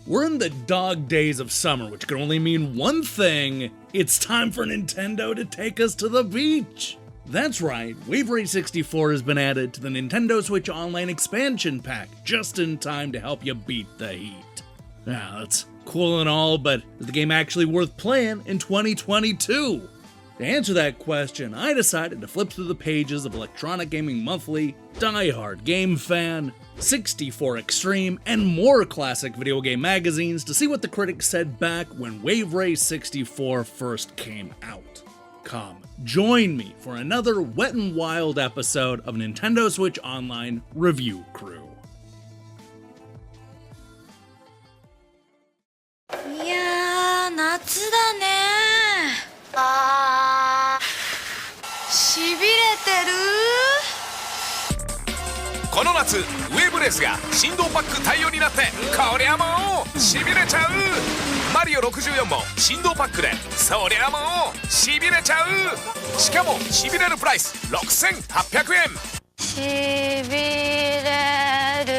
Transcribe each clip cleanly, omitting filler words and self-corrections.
We're in the dog days of summer, which can only mean one thing: it's time for Nintendo to take us to the beach! That's right, Wave Race 64 has been added to the Nintendo Switch Online expansion pack, just in time to help you beat the heat. Now, that's cool and all, but is the game actually worth playing in 2022? To answer that question, I decided to flip through the pages of Electronic Gaming Monthly, Die Hard Game Fan, 64 Extreme, and more classic video game magazines to see what the critics said back when Wave Race 64 first came out. Come, join me for another wet and wild episode of Nintendo Switch Online Review Crew. いやー、夏だねー。あー、しびれてる。この夏ウェーブレースが振動パック対応になって、こりゃもうしびれちゃう。マリオ64も振動パックで、そりゃもうしびれちゃう。しかもしびれるプライス6800円。しびれる。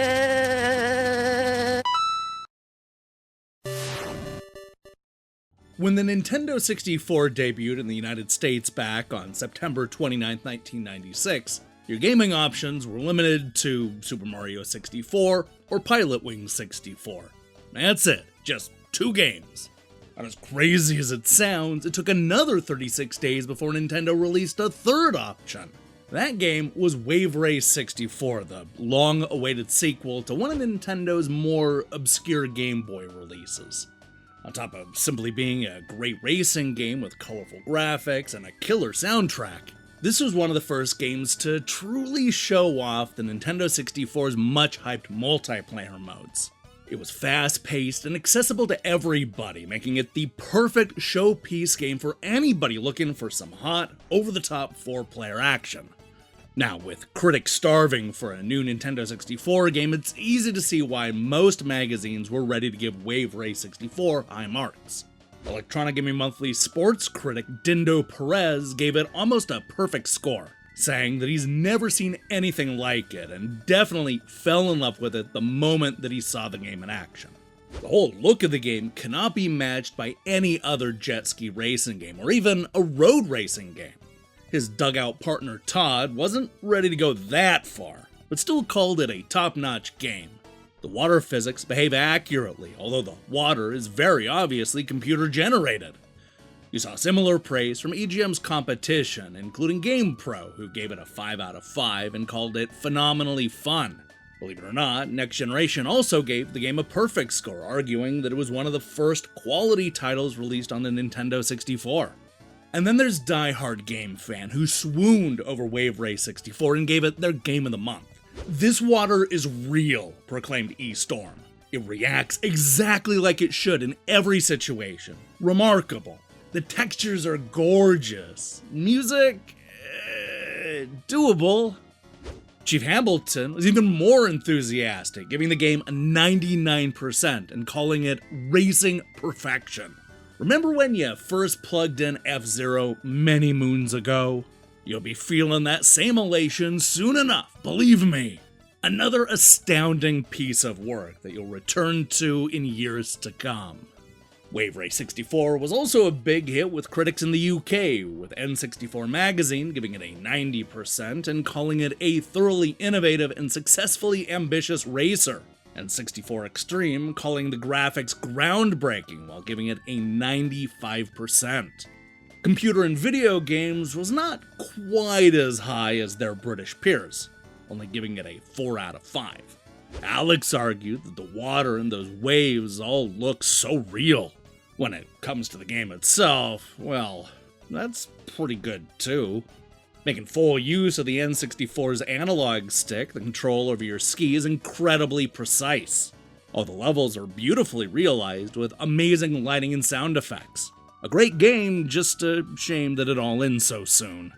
When the Nintendo 64 debuted in the United States back on September 29, 1996, your gaming options were limited to Super Mario 64 or Pilot Wings 64. That's it, just 2 games. And as crazy as it sounds, it took another 36 days before Nintendo released a third option. That game was Wave Race 64, the long-awaited sequel to one of Nintendo's more obscure Game Boy releases. On top of simply being a great racing game with colorful graphics and a killer soundtrack, this was one of the first games to truly show off the Nintendo 64's much-hyped multiplayer modes. It was fast-paced and accessible to everybody, making it the perfect showpiece game for anybody looking for some hot, over-the-top 4-player action. Now, with critics starving for a new Nintendo 64 game, it's easy to see why most magazines were ready to give Wave Race 64 high marks. Electronic Gaming Monthly sports critic Dindo Perez gave it almost a perfect score, saying that he's never seen anything like it and definitely fell in love with it the moment that he saw the game in action. The whole look of the game cannot be matched by any other jet ski racing game or even a road racing game. His dugout partner Todd wasn't ready to go that far, but still called it a top-notch game. The water physics behave accurately, although the water is very obviously computer-generated. You saw similar praise from EGM's competition, including GamePro, who gave it a 5 out of 5 and called it phenomenally fun. Believe it or not, Next Generation also gave the game a perfect score, arguing that it was one of the first quality titles released on the Nintendo 64. And then there's Die Hard Game Fan, who swooned over Wave Race 64 and gave it their Game of the Month. This water is real, proclaimed E-Storm. It reacts exactly like it should in every situation. Remarkable. The textures are gorgeous. Music, doable. Chief Hamilton was even more enthusiastic, giving the game a 99% and calling it racing perfection. Remember when you first plugged in F-Zero many moons ago? You'll be feeling that same elation soon enough, believe me. Another astounding piece of work that you'll return to in years to come. Wave Race 64 was also a big hit with critics in the UK, with N64 Magazine giving it a 90% and calling it a thoroughly innovative and successfully ambitious racer, and 64 Extreme calling the graphics groundbreaking while giving it a 95%. Computer and Video Games was not quite as high as their British peers, only giving it a 4 out of 5. Alex argued that the water and those waves all look so real. When it comes to the game itself, well, that's pretty good too. Making full use of the N64's analog stick, the control over your ski is incredibly precise. All the levels are beautifully realized with amazing lighting and sound effects. A great game, just a shame that it all ends so soon.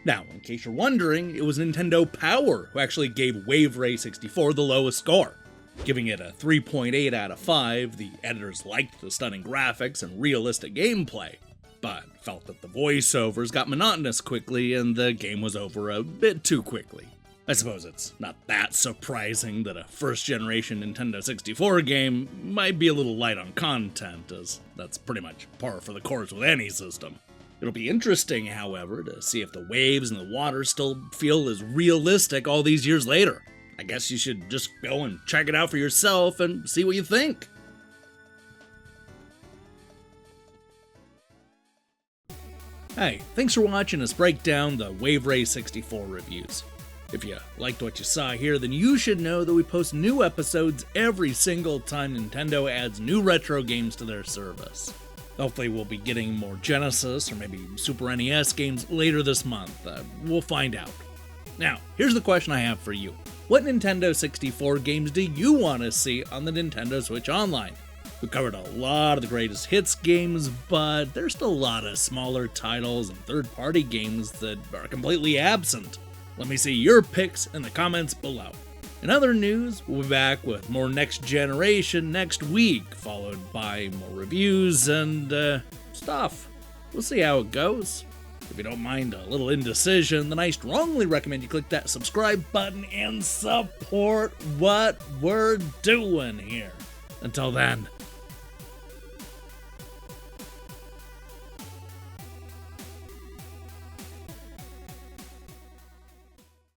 Now, in case you're wondering, it was Nintendo Power who actually gave Wave Race 64 the lowest score. Giving it a 3.8 out of 5, the editors liked the stunning graphics and realistic gameplay, but felt that the voiceovers got monotonous quickly and the game was over a bit too quickly. I suppose it's not that surprising that a first-generation Nintendo 64 game might be a little light on content, as that's pretty much par for the course with any system. It'll be interesting, however, to see if the waves and the water still feel as realistic all these years later. I guess you should just go and check it out for yourself and see what you think. Hey, thanks for watching us break down the Wave Ray 64 reviews. If you liked what you saw here, then you should know that we post new episodes every single time Nintendo adds new retro games to their service. Hopefully we'll be getting more Genesis or maybe Super NES games later this month. We'll find out. Now, here's the question I have for you. What Nintendo 64 games do you want to see on the Nintendo Switch Online? We covered a lot of the greatest hits games, but there's still a lot of smaller titles and third-party games that are completely absent. Let me see your picks in the comments below. In other news, we'll be back with more Next Generation next week, followed by more reviews and stuff. We'll see how it goes. If you don't mind a little indecision, then I strongly recommend you click that subscribe button and support what we're doing here. Until then,